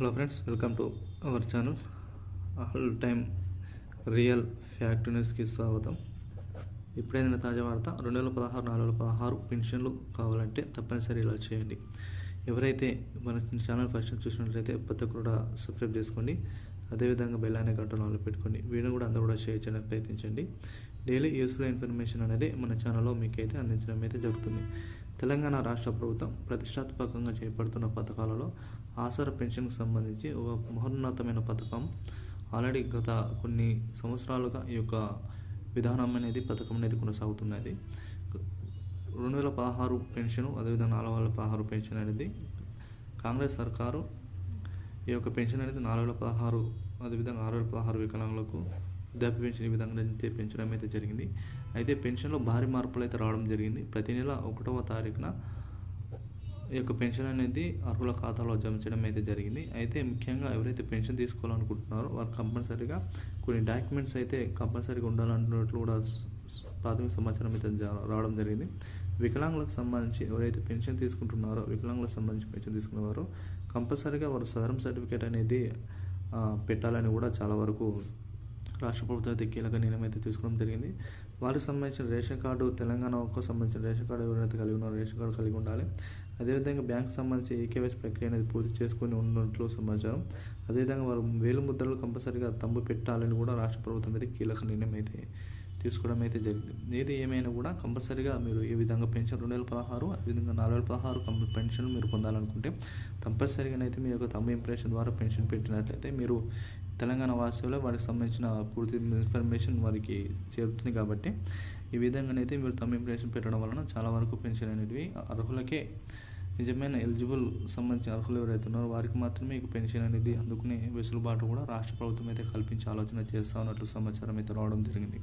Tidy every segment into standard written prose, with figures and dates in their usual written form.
Hello friends, welcome to our channel. All time real fact న్యూస్కి స్వాగతం. ఇప్పుడైనా తాజా వార్త 2016 2016 పెన్షన్లు కావాలంటే తప్పనిసరి ఇలా చేయండి. ఎవరైతే మన ఛానల్ ఫస్ట్ చూసినట్లయితే ప్రతి ఒక్కరు కూడా సబ్స్క్రైబ్ చేసుకోండి. అదేవిధంగా బెల్ అనే గంటను ఆన్లో పెట్టుకోండి. వీడియో కూడా అందరూ కూడా షేర్ చేయడానికి ప్రయత్నించండి. డైలీ యూస్ఫుల్ ఇన్ఫర్మేషన్ అనేది మన ఛానల్లో మీకైతే అందించడం అయితే జరుగుతుంది. తెలంగాణ రాష్ట్ర ప్రభుత్వం ప్రతిష్టాత్మకంగా చేపడుతున్న పథకాలలో ఆసరా పెన్షన్కు సంబంధించి ఒక మహోన్నతమైన పథకం. ఆల్రెడీ గత కొన్ని సంవత్సరాలుగా ఈ యొక్క పథకం అనేది కొనసాగుతున్నది. 2016 పెన్షన్, అదేవిధంగా 4016 పెన్షన్ అనేది కాంగ్రెస్ సర్కారు ఈ యొక్క పెన్షన్ అనేది 4016, అదేవిధంగా 6016 వికలాంగులకు వృద్ధాప్య పెన్షన్ ఈ విధంగా అయితే పెంచడం అయితే జరిగింది. అయితే పెన్షన్లో భారీ మార్పులు అయితే రావడం జరిగింది. ప్రతి నెల 1వ తారీఖున ఈ యొక్క పెన్షన్ అనేది అర్హుల ఖాతాలో జమ చేయడం అయితే జరిగింది. అయితే ముఖ్యంగా ఎవరైతే పెన్షన్ తీసుకోవాలనుకుంటున్నారో వారు కంపల్సరీగా కొన్ని డాక్యుమెంట్స్ అయితే కంపల్సరీగా ఉండాలన్నట్లు కూడా ప్రాథమిక సమాచారం అయితే రావడం జరిగింది. వికలాంగులకు సంబంధించి ఎవరైతే పెన్షన్ తీసుకుంటున్నారో, వికలాంగులకు సంబంధించి పెన్షన్ తీసుకునేవారో కంపల్సరీగా వారు సదరం సర్టిఫికేట్ అనేది పెట్టాలని కూడా చాలా వరకు రాష్ట్ర ప్రభుత్వం అయితే కీలక నిర్ణయం అయితే తీసుకోవడం జరిగింది. వారికి సంబంధించిన రేషన్ కార్డు, తెలంగాణకు సంబంధించిన రేషన్ కార్డు ఎవరైతే కలిగి ఉన్నారో రేషన్ కార్డు కలిగి ఉండాలి. అదేవిధంగా బ్యాంకు సంబంధించి ఈకేవైసీ ప్రక్రియ అనేది పూర్తి చేసుకుని ఉన్నట్లు సమాచారం. అదేవిధంగా వారు వేలు ముద్రలు కంపల్సరీగా తంబు పెట్టాలని కూడా రాష్ట్ర ప్రభుత్వం అయితే కీలక నిర్ణయం అయితే తీసుకోవడం అయితే జరిగింది. ఏది ఏమైనా కూడా కంపల్సరీగా మీరు ఈ విధంగా పెన్షన్ 2016, అదేవిధంగా 4016 పెన్షన్ మీరు పొందాలనుకుంటే కంపల్సరీగానైతే మీ యొక్క తమ్ము ఇంప్రెషన్ ద్వారా పెన్షన్ పెట్టినట్లయితే మీరు తెలంగాణ వాసులే వారికి సంబంధించిన పూర్తి ఇన్ఫర్మేషన్ వారికి చేరుతుంది. కాబట్టి ఈ విధంగానైతే మీరు తమ్ము ఇంప్రెషన్ పెట్టడం వలన చాలా వరకు పెన్షన్ అనేటివి అర్హులకే, నిజమైన ఎలిజిబుల్ సంబంధించిన అర్హులు ఎవరైతే ఉన్నారో వారికి మాత్రమే ఈ పెన్షన్ అనేది అందుకునే వెసులుబాటు కూడా రాష్ట్ర ప్రభుత్వం అయితే కల్పించే ఆలోచన చేస్తూ ఉన్నట్లు సమాచారం అయితే రావడం జరిగింది.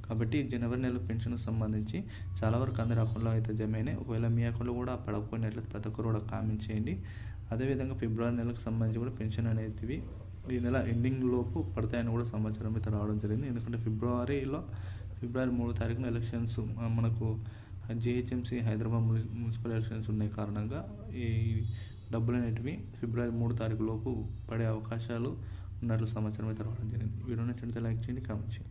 కాబట్టి జనవరి నెల పెన్షన్ సంబంధించి చాలా వరకు అందరి అకౌంట్లో అయితే జమ అయినాయి. ఒకవేళ మీ అకౌంట్లో కూడా పడకపోయినట్లయితే ప్రతి ఒక్కరు కూడా కామెంట్ చేయండి. అదేవిధంగా ఫిబ్రవరి నెలకు సంబంధించి కూడా పెన్షన్ అనేటివి ఈ నెల ఎండింగ్ లోపు పడతాయని కూడా సమాచారం అయితే రావడం జరిగింది. ఎందుకంటే ఫిబ్రవరి 3వ తారీఖున ఎలక్షన్స్ మనకు జిహెచ్ఎంసీ హైదరాబాద్ మున్సిపల్ ఎలక్షన్స్ ఉన్నాయి కారణంగా ఈ డబ్బులు అనేటివి ఫిబ్రవరి 3 తారీఖు లోపు పడే అవకాశాలు ఉన్నట్లు సమాచారం అయితే రావడం జరిగింది. వీడియో నచ్చినట్లయితే లైక్ చేయండి, కామెంట్ చేయండి.